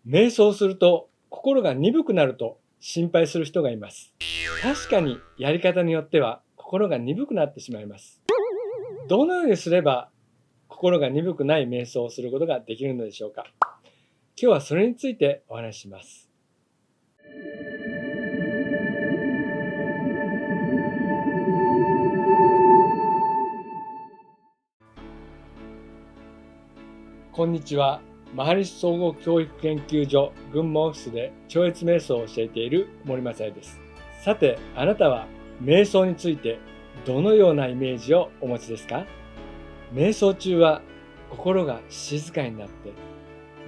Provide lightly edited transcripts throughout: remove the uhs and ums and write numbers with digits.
瞑想すると心が鈍くなると心配する人がいます。確かにやり方によっては心が鈍くなってしまいます。どのようにすれば心が鈍くない瞑想をすることができるのでしょうか。今日はそれについてお話しします。こんにちは。マハリシ総合教育研究所群馬オフィスで超越瞑想を教えている森正也です。さて、あなたは瞑想についてどのようなイメージをお持ちですか？瞑想中は心が静かになって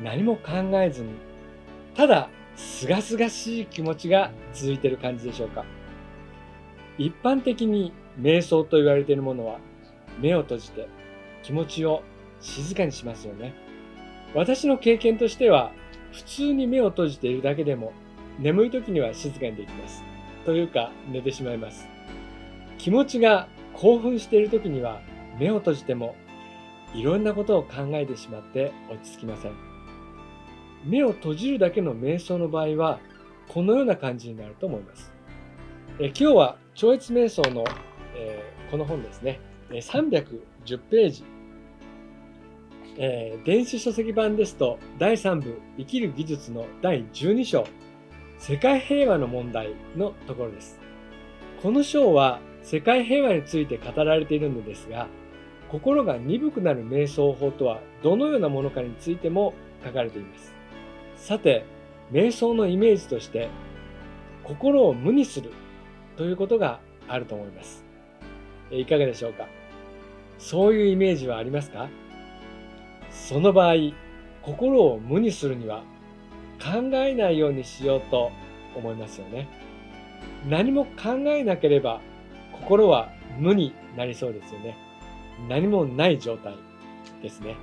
何も考えずに、ただ清々しい気持ちが続いている感じでしょうか？一般的に瞑想と言われているものは目を閉じて気持ちを静かにしますよね。私の経験としては、普通に目を閉じているだけでも眠い時には静かにできます。というか寝てしまいます。気持ちが興奮している時には目を閉じてもいろんなことを考えてしまって落ち着きません。目を閉じるだけの瞑想の場合はこのような感じになると思います。今日は超越瞑想の、この本ですね、310ページ、電子書籍版ですと第3部生きる技術の第12章世界平和の問題のところです。この章は世界平和について語られているのですが、心が鈍くなる瞑想法とはどのようなものかについても書かれています。さて、瞑想のイメージとして心を無にするということがあると思います。いかがでしょうか？そういうイメージはありますか？その場合、心を無にするには考えないようにしようと思いますよね。何も考えなければ心は無になりそうですよね。何もない状態ですね。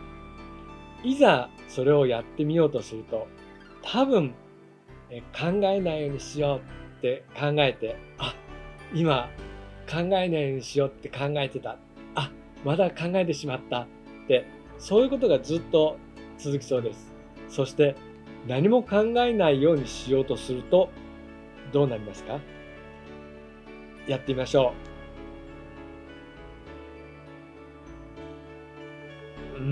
いざそれをやってみようとすると、多分考えないようにしようって考えて、今考えないようにしようって考えてた。まだ考えてしまったって、そういうことがずっと続きそうです。そして何も考えないようにしようとするとどうなりますか？やってみましょう。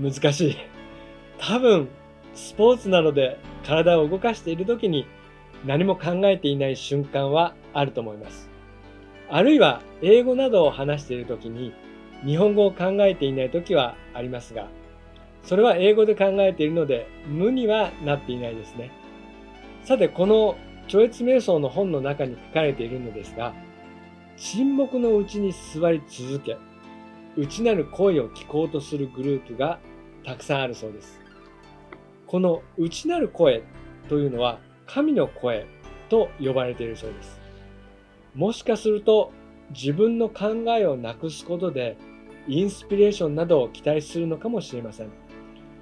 難しい。多分スポーツなどで体を動かしているときに何も考えていない瞬間はあると思います。あるいは英語などを話しているときに日本語を考えていないときはありますが、それは英語で考えているので無にはなっていないですね。さて、この超越瞑想の本の中に書かれているのですが、沈黙のうちに座り続け、内なる声を聞こうとするグループがたくさんあるそうです。この内なる声というのは神の声と呼ばれているそうです。もしかすると自分の考えをなくすことでインスピレーションなどを期待するのかもしれません。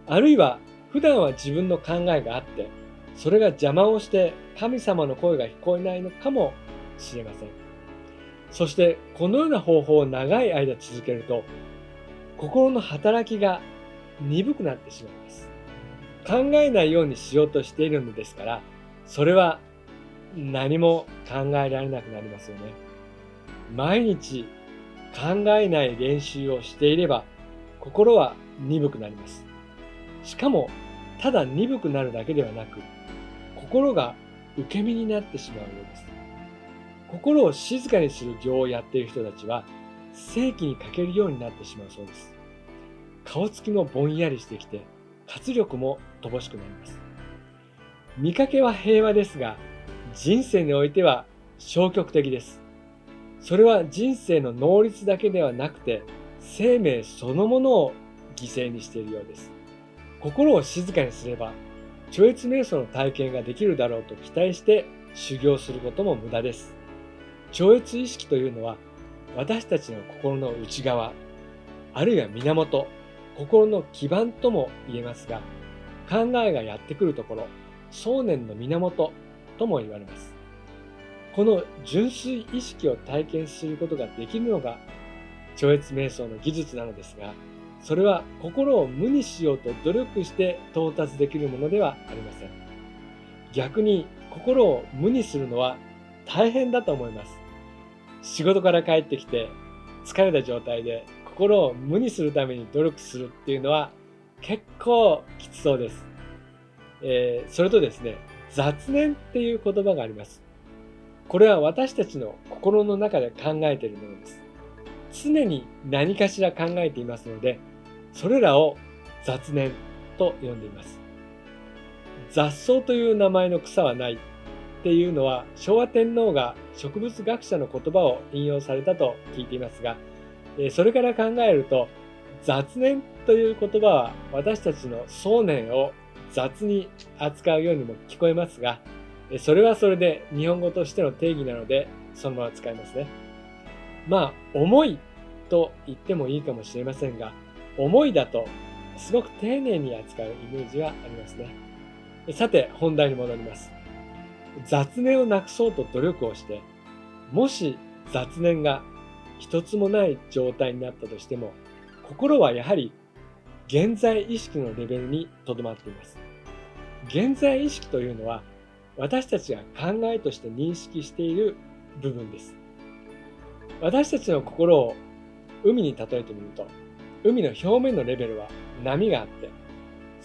あるいは普段は自分の考えがあって、それが邪魔をして神様の声が聞こえないのかもしれません。そしてこのような方法を長い間続けると、心の働きが鈍くなってしまいます。考えないようにしようとしているのですから、それは何も考えられなくなりますよね。毎日考えない練習をしていれば、心は鈍くなります。しかも、ただ鈍くなるだけではなく、心が受け身になってしまうようです。心を静かにする行をやっている人たちは、正気に欠けるようになってしまうそうです。顔つきもぼんやりしてきて、活力も乏しくなります。見かけは平和ですが、人生においては消極的です。それは人生の能率だけではなくて、生命そのものを犠牲にしているようです。心を静かにすれば、超越瞑想の体験ができるだろうと期待して修行することも無駄です。超越意識というのは、私たちの心の内側、あるいは源、心の基盤とも言えますが、考えがやってくるところ、想念の源とも言われます。この純粋意識を体験することができるのが超越瞑想の技術なのですが、それは心を無にしようと努力して到達できるものではありません。逆に心を無にするのは大変だと思います。仕事から帰ってきて疲れた状態で心を無にするために努力するっていうのは結構きつそうです。それとですね、雑念っていう言葉があります。これは私たちの心の中で考えているものです。常に何かしら考えていますので、それらを雑念と呼んでいます。雑草という名前の草はないっていうのは、昭和天皇が植物学者の言葉を引用されたと聞いていますが、それから考えると、雑念という言葉は私たちの想念を雑に扱うようにも聞こえますが、それはそれで日本語としての定義なので、そのまま使いますね。重いと言ってもいいかもしれませんが、重いだとすごく丁寧に扱うイメージはありますね。さて、本題に戻ります。雑念をなくそうと努力をして、もし雑念が一つもない状態になったとしても、心はやはり現在意識のレベルにとどまっています。現在意識というのは、私たちが考えとして認識している部分です。私たちの心を海に例えてみると、海の表面のレベルは波があって、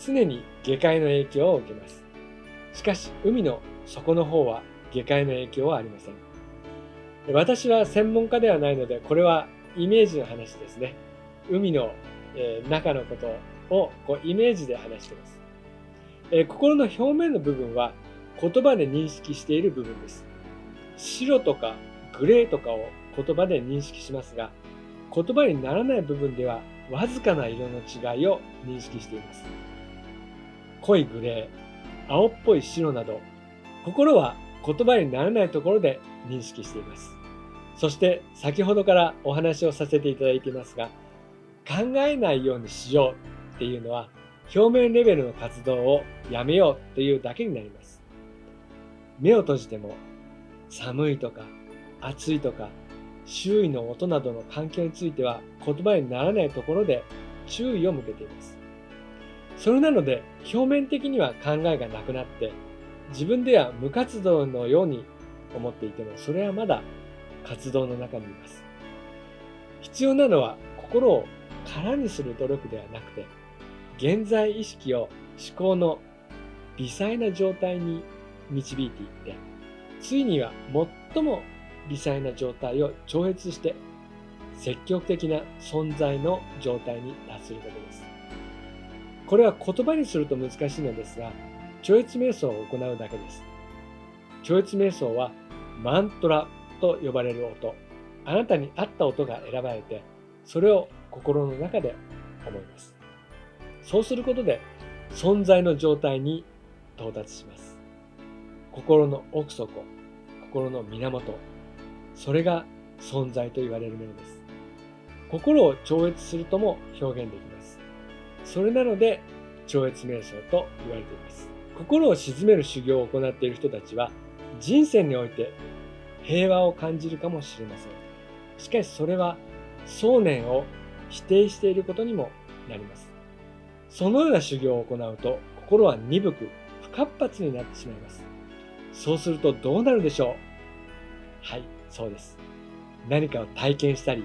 常に下界の影響を受けます。しかし、海の底の方は下界の影響はありません。私は専門家ではないので、これはイメージの話ですね。海の中のことをイメージで話しています。心の表面の部分は言葉で認識している部分です。白とかグレーとかを言葉で認識しますが、言葉にならない部分ではわずかな色の違いを認識しています。濃いグレー、青っぽい白など、心は言葉にならないところで認識しています。そして先ほどからお話をさせていただいていますが、考えないようにしようっていうのは表面レベルの活動をやめようというだけになります。目を閉じても寒いとか暑いとか周囲の音などの環境については言葉にならないところで注意を向けています。それなので表面的には考えがなくなって自分では無活動のように思っていてもそれはまだ活動の中にいます。必要なのは心を空にする努力ではなくて現在意識を思考の微細な状態に導いていってついには最も微細な状態を超越して積極的な存在の状態に達することです。これは言葉にすると難しいのですが超越瞑想を行うだけです。超越瞑想はマントラと呼ばれる音、あなたに合った音が選ばれてそれを心の中で思います。そうすることで存在の状態に到達します。心の奥底、心の源、それが存在と言われるものです。心を超越するとも表現できます。それなので超越瞑想と言われています。心を鎮める修行を行っている人たちは人生において平和を感じるかもしれません。しかしそれは想念を否定していることにもなります。そのような修行を行うと心は鈍く不活発になってしまいます。そうするとどうなるでしょう？はい、そうです。何かを体験したり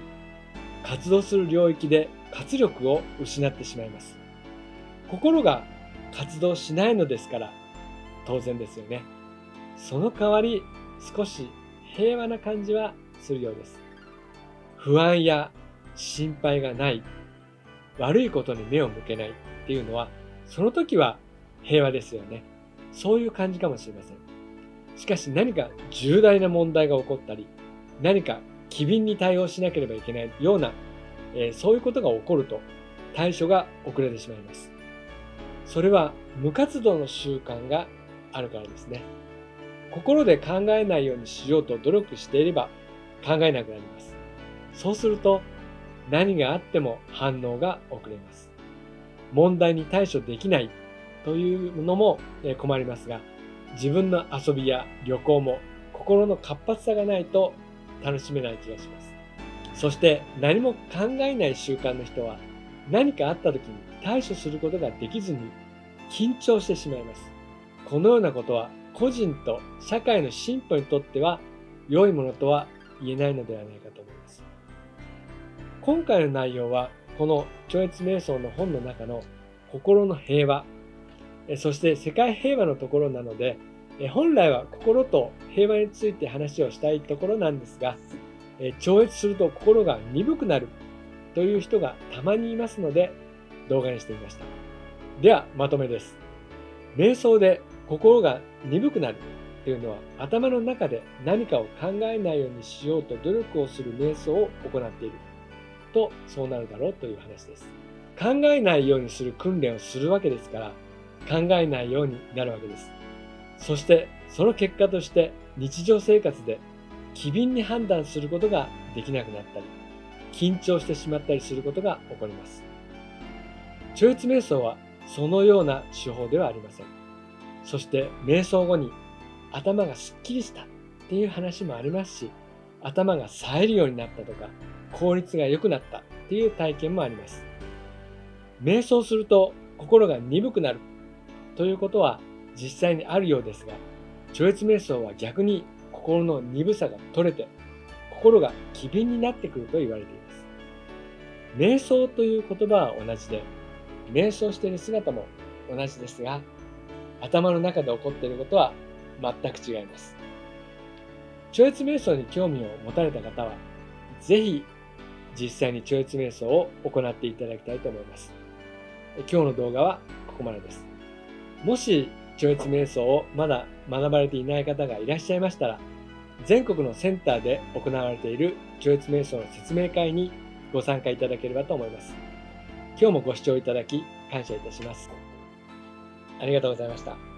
活動する領域で活力を失ってしまいます。心が活動しないのですから当然ですよね。その代わり少し平和な感じはするようです。不安や心配がない、悪いことに目を向けないっていうのはその時は平和ですよね。そういう感じかもしれません。しかし何か重大な問題が起こったり何か機敏に対応しなければいけないような、そういうことが起こると対処が遅れてしまいます。それは無活動の習慣があるからですね。心で考えないようにしようと努力していれば考えなくなります。そうすると何があっても反応が遅れます。問題に対処できないというのも困りますが、自分の遊びや旅行も心の活発さがないと楽しめない気がします。そして何も考えない習慣の人は何かあった時に対処することができずに緊張してしまいます。このようなことは個人と社会の進歩にとっては良いものとは言えないのではないかと思います。今回の内容はこの超越瞑想の本の中の心の平和、そして世界平和のところなので、本来は心と平和について話をしたいところなんですが、超越すると心が鈍くなるという人がたまにいますので動画にしてみました。ではまとめです。瞑想で心が鈍くなるというのは頭の中で何かを考えないようにしようと努力をする瞑想を行っているとそうなるだろうという話です。考えないようにする訓練をするわけですから考えないようになるわけです。そしてその結果として日常生活で機敏に判断することができなくなったり緊張してしまったりすることが起こります。超越瞑想はそのような手法ではありません。そして瞑想後に頭がすっきりしたっていう話もありますし、頭が冴えるようになったとか効率が良くなったっていう体験もあります。瞑想すると心が鈍くなるということは実際にあるようですが、超越瞑想は逆に心の鈍さが取れて心が機敏になってくると言われています。瞑想という言葉は同じで、瞑想している姿も同じですが、頭の中で起こっていることは全く違います。超越瞑想に興味を持たれた方は、ぜひ実際に超越瞑想を行っていただきたいと思います。今日の動画はここまでです。もし超越瞑想をまだ学ばれていない方がいらっしゃいましたら、全国のセンターで行われている超越瞑想の説明会にご参加いただければと思います。今日もご視聴いただき感謝いたします。ありがとうございました。